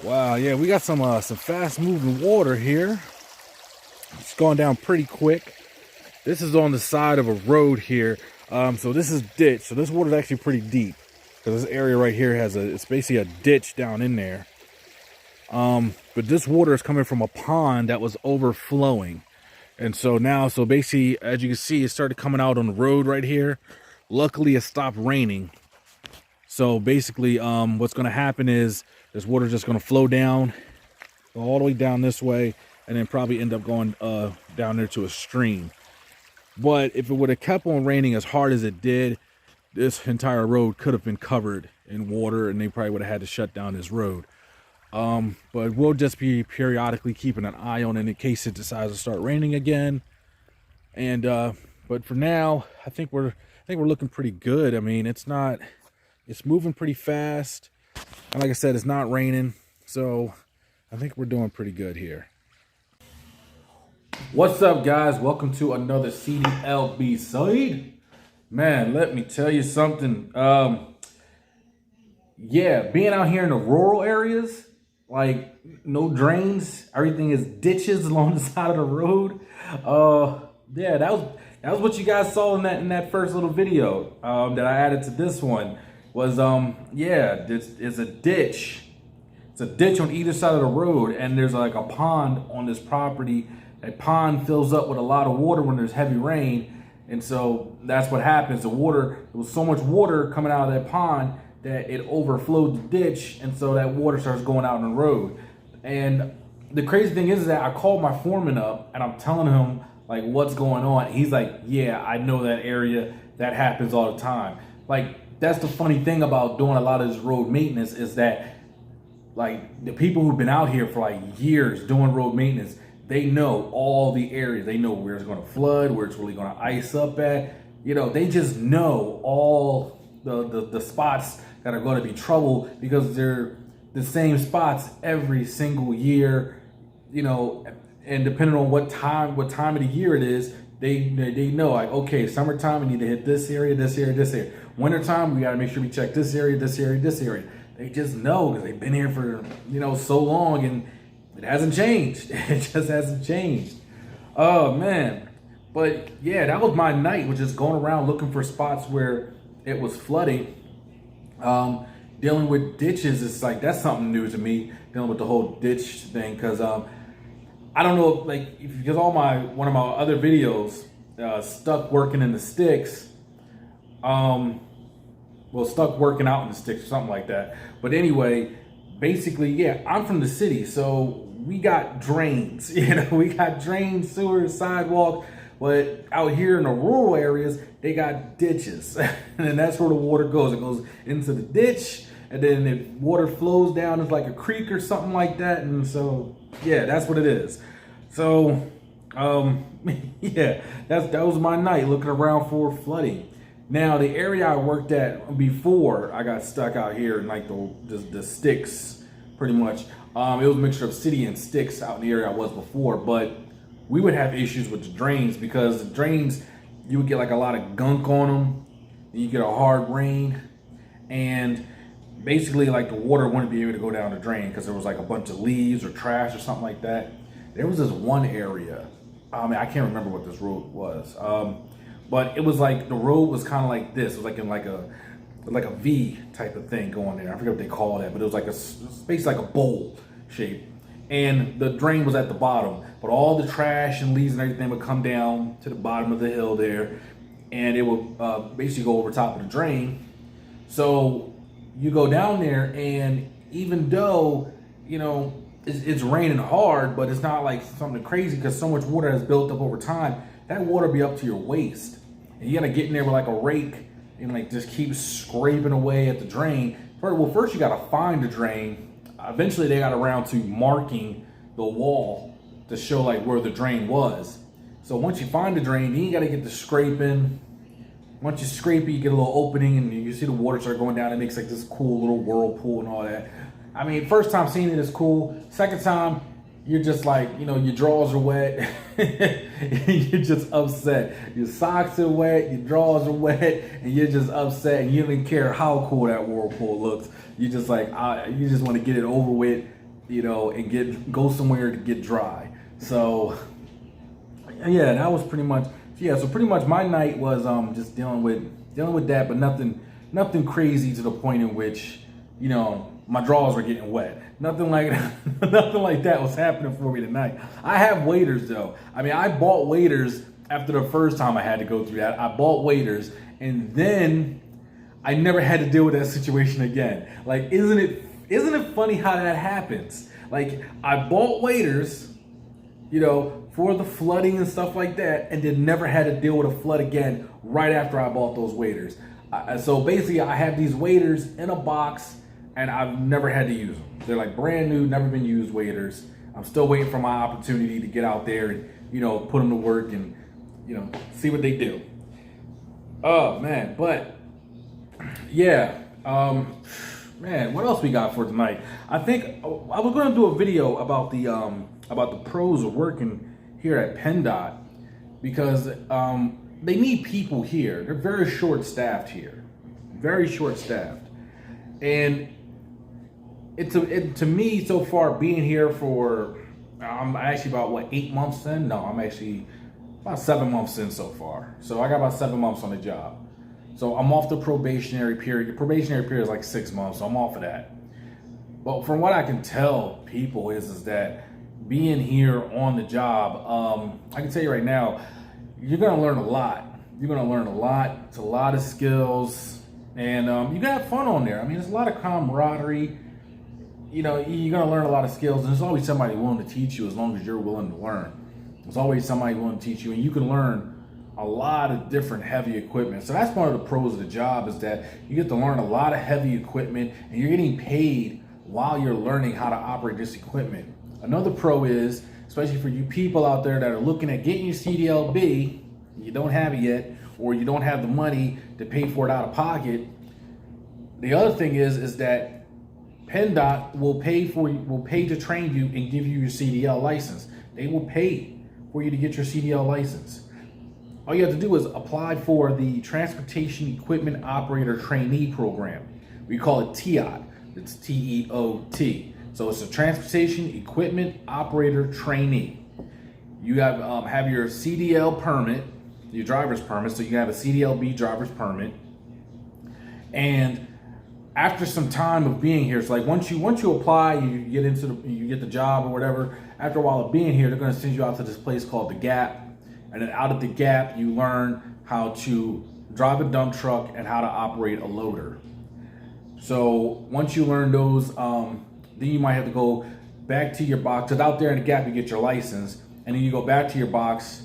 Wow, yeah, we got some fast moving water here. It's going down pretty quick. This is on the side of a road here. So this is ditch. So this water is actually pretty deep because this area right here it's basically a ditch down in there. But this water is coming from a pond that was overflowing. And so now, so basically, as you can see, it started coming out on the road right here. Luckily, it stopped raining. So basically, what's going to happen is this water is just going to flow down, go all the way down this way, and then probably end up going down there to a stream. But if it would have kept on raining as hard as it did, this entire road could have been covered in water, and they probably would have had to shut down this road. But we'll just be periodically keeping an eye on it in case it decides to start raining again. And but for now, I think we're looking pretty good. I mean, it's moving pretty fast, and like I said, it's not raining, so I think we're doing pretty good here. What's up, guys? Welcome to another CDLB side. Man, let me tell you something. Yeah, being out here in the rural areas, like no drains, everything is ditches along the side of the road. Yeah, that was what you guys saw in that first little video that I added to this one. Was yeah, it's a ditch. It's a ditch on either side of the road, and there's like a pond on this property. That pond fills up with a lot of water when there's heavy rain, and so that's what happens. There was so much water coming out of that pond that it overflowed the ditch, and so that water starts going out on the road. And the crazy thing is that I called my foreman up, and I'm telling him like what's going on. He's like, "Yeah, I know that area. That happens all the time." Like, that's the funny thing about doing a lot of this road maintenance is that, like, the people who've been out here for like years doing road maintenance, they know all the areas. They know where it's going to flood, where it's really going to ice up at. You know, they just know all the spots that are going to be trouble because they're the same spots every single year. You know, and depending on what time of the year it is, they know, like, okay, summertime we need to hit this area, this area, this area. Wintertime we got to make sure we check this area, this area, this area. They just know because they've been here for, you know, so long, and it hasn't changed. It just hasn't changed. Oh man. But yeah, that was my night, was just going around looking for spots where it was flooding. Dealing with ditches is like, that's something new to me, dealing with the whole ditch thing, because I don't know, like, because one of my other videos, stuck working in the sticks, well, stuck working out in the sticks or something like that. But anyway, basically, yeah, I'm from the city, so we got drains. You know, we got drains, sewers, sidewalks. But out here in the rural areas, they got ditches, and that's where the water goes. It goes into the ditch, and then the water flows down. It's like a creek or something like that. And so, yeah, that's what it is. So, yeah, that was my night, looking around for flooding. Now, the area I worked at before I got stuck out here in like the sticks, pretty much. It was a mixture of city and sticks out in the area I was before, but we would have issues with the drains because the drains, you would get like a lot of gunk on them, and you get a hard rain, and basically like the water wouldn't be able to go down the drain because there was like a bunch of leaves or trash or something like that. There was this one area, I mean, I can't remember what this road was, but it was like the road was kind of like this. It was like in like a V type of thing going there. I forget what they call that, but it was like a space, like a bowl shape. And the drain was at the bottom, but all the trash and leaves and everything would come down to the bottom of the hill there, and it would basically go over top of the drain. So you go down there, and even though, you know, it's raining hard, but it's not like something crazy because so much water has built up over time. That water be up to your waist, and you gotta get in there with like a rake and like just keep scraping away at the drain. Well, first you gotta find the drain. Eventually they got around to marking the wall to show like where the drain was. So once you find the drain, then you gotta get the scraping. Once you scrape it, you get a little opening and you see the water start going down. It makes like this cool little whirlpool and all that. I mean, first time seeing it is cool. Second time, you're just like, you know, your drawers are wet. You're just upset. Your socks are wet, your drawers are wet, and you're just upset, and you don't even care how cool that whirlpool looks. You just like, you just want to get it over with, and go somewhere to get dry. So yeah, that was pretty much, yeah. So pretty much my night was just dealing with that, but nothing crazy to the point in which my drawers were getting wet. Nothing like nothing like that was happening for me tonight. I have waders though. I mean, I bought waders after the first time I had to go through that. I bought waders, and then I never had to deal with that situation again. Like, isn't it funny how that happens? Like, I bought waders, for the flooding and stuff like that, and then never had to deal with a flood again right after I bought those waders. So basically, I have these waders in a box, and I've never had to use them. They're like brand new, never been used waders. I'm still waiting for my opportunity to get out there and, put them to work and, see what they do. Oh, man. But, yeah. Man, what else we got for tonight? I think I was going to do a video about the pros of working here at PENNDOT, because they need people here. They're very short-staffed here. Very short-staffed. And to me, so far, being here for, I'm actually about, 8 months in? No, I'm actually about 7 months in so far. So I got about 7 months on the job. So I'm off the probationary period. The probationary period is like 6 months, so I'm off of that. But from what I can tell people is that being here on the job, I can tell you right now, you're gonna learn a lot. You're gonna learn a lot. It's a lot of skills, and you can have fun on there. I mean, there's a lot of camaraderie. You're gonna learn a lot of skills, and there's always somebody willing to teach you as long as you're willing to learn. There's always somebody willing to teach you, and you can learn a lot of different heavy equipment. So that's one of the pros of the job, is that you get to learn a lot of heavy equipment, and you're getting paid while you're learning how to operate this equipment. Another pro is, especially for you people out there that are looking at getting your CDLB, you don't have it yet, or you don't have the money to pay for it out of pocket. The other thing is that PENNDOT will pay to train you and give you your CDL license. They will pay for you to get your CDL license. All you have to do is apply for the Transportation Equipment Operator Trainee Program. We call it TEOT. It's TEOT. So it's a Transportation Equipment Operator Trainee. You have your CDL permit, your driver's permit, so you have a CDLB driver's permit. And after some time of being here, it's like once you apply, you get the job or whatever. After a while of being here, they're going to send you out to this place called the Gap. And then out of the Gap, you learn how to drive a dump truck and how to operate a loader. So once you learn those, then you might have to go back to your box. Because out there in the Gap, you get your license. And then you go back to your box.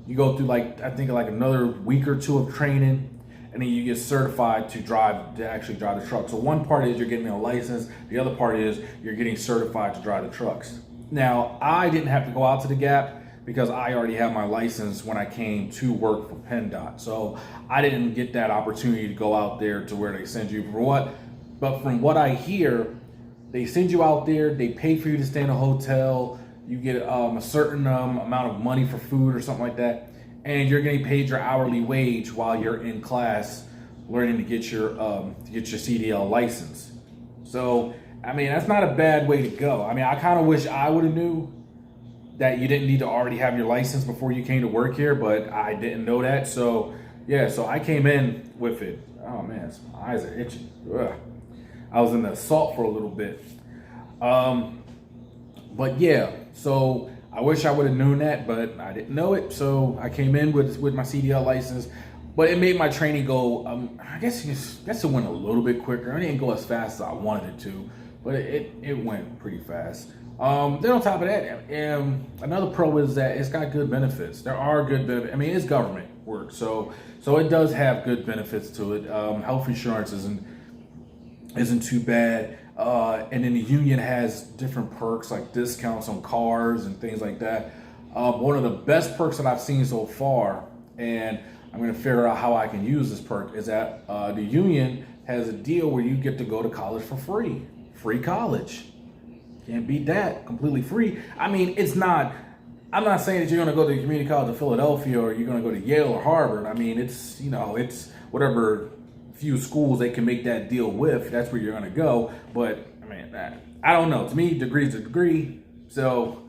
You go through I think another week or two of training. And then you get certified to actually drive the truck. So one part is you're getting a license. The other part is you're getting certified to drive the trucks. Now, I didn't have to go out to the Gap because I already had my license when I came to work for PENNDOT. So I didn't get that opportunity to go out there to where they send you for what. But from what I hear, they send you out there, they pay for you to stay in a hotel, you get a certain amount of money for food or something like that, and you're getting paid your hourly wage while you're in class learning to get your CDL license. So, I mean, that's not a bad way to go. I mean, I kind of wish I would have knew that you didn't need to already have your license before you came to work here, but I didn't know that. So, yeah, so I came in with it. Oh, man, my eyes are itching. Ugh. I was in the assault for a little bit. But, yeah, so I wish I would have known that, but I didn't know it. So I came in with my CDL license, but it made my training go, I guess it went a little bit quicker. It didn't go as fast as I wanted it to, but it went pretty fast. Then on top of that, another pro is that it's got good benefits. There are good benefits. I mean, it's government work, so it does have good benefits to it. Health insurance isn't too bad, and then the union has different perks like discounts on cars and things like that. One of the best perks that I've seen so far, and I'm going to figure out how I can use this perk, is that the union has a deal where you get to go to college for free college. Can't beat that. Completely free. I mean, I'm not saying that you're going to go to the Community College of Philadelphia or you're going to go to Yale or Harvard. I mean, it's whatever few schools they can make that deal with. That's where you're going to go. But, I mean, I don't know. To me, degree's a degree. So,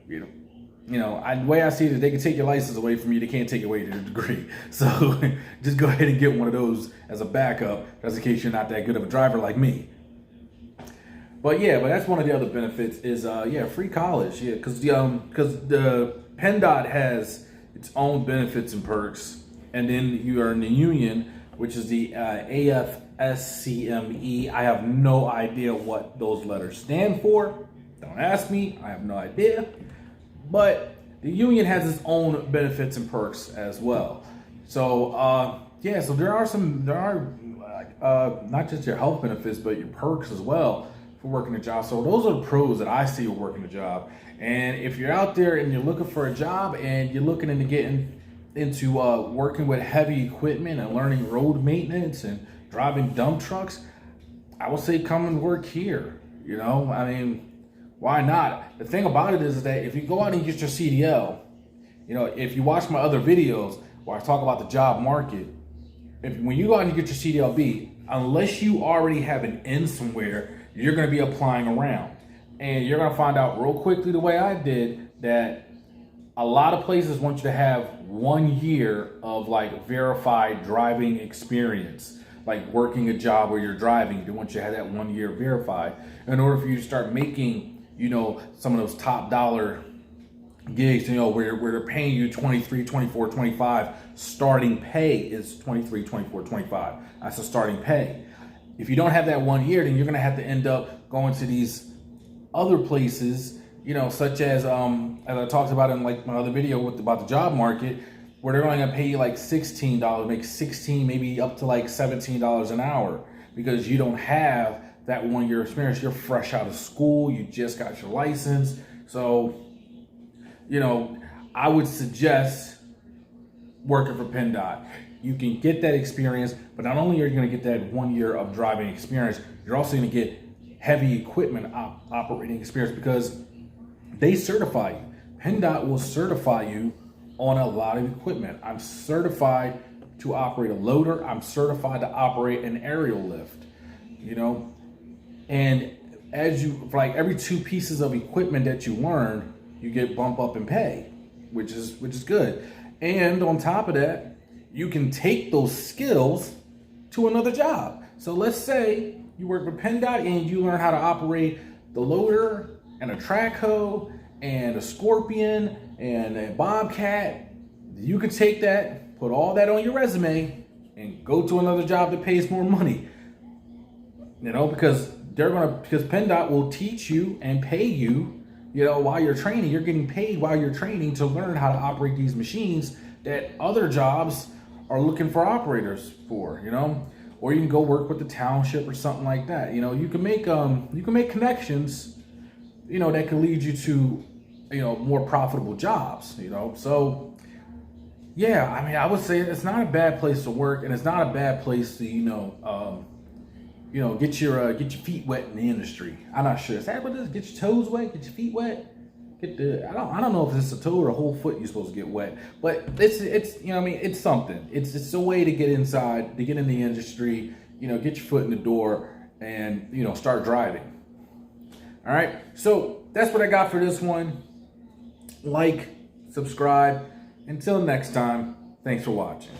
the way I see it is they can take your license away from you. They can't take away your degree. So just go ahead and get one of those as a backup, just in case you're not that good of a driver like me. But that's one of the other benefits is, free college. Yeah, because the PENNDOT has its own benefits and perks. And then you are in the union, which is the AFSCME. I have no idea what those letters stand for. Don't ask me. I have no idea. But the union has its own benefits and perks as well. So, so there are not just your health benefits, but your perks as well for working a job. So those are the pros that I see with working a job. And if you're out there and you're looking for a job and you're looking into getting into working with heavy equipment and learning road maintenance and driving dump trucks, I would say come and work here. Why not? The thing about it is that if you go out and get your CDL, if you watch my other videos where I talk about the job market, when you go out and get your CDLB, unless you already have an in somewhere, you're going to be applying around. And you're going to find out real quickly, the way I did, that a lot of places want you to have 1 year of verified driving experience, like working a job where you're driving. They want you to have that 1 year verified in order for you to start making, some of those top dollar gigs, where they're paying you 23, 24, 25. Starting pay is 23, 24, 25. That's the starting pay. If you don't have that 1 year, then you're going to have to end up going to these other places, such as I talked about in my other video about the job market, where they're only going to pay you $16, make 16, maybe up to $17 an hour, because you don't have that 1 year experience. You're fresh out of school. You just got your license. So, I would suggest working for PENNDOT. You can get that experience, but not only are you going to get that 1 year of driving experience, you're also going to get heavy equipment operating experience, because they certify you. PENNDOT will certify you on a lot of equipment. I'm certified to operate a loader. I'm certified to operate an aerial lift, and as you, every 2 pieces of equipment that you learn, you get bump up in pay, which is good. And on top of that, you can take those skills to another job. So let's say you work with PENNDOT and you learn how to operate the loader and a track hoe and a Scorpion and a Bobcat. You can take that, put all that on your resume, and go to another job that pays more money. Because PENNDOT will teach you and pay you, while you're training. You're getting paid while you're training to learn how to operate these machines that other jobs are looking for operators for, or you can go work with the township or something like that. You can make connections, that can lead you to, more profitable jobs, So, I would say it's not a bad place to work, and it's not a bad place to, get your feet wet in the industry. I'm not sure. Is that what it is? Get your toes wet, get your feet wet. I don't know if it's a toe or a whole foot you're supposed to get wet, but it's it's something. It's a way to get inside, to get in the industry, get your foot in the door, and start driving. All right, so that's what I got for this one. Like, subscribe. Until next time, thanks for watching.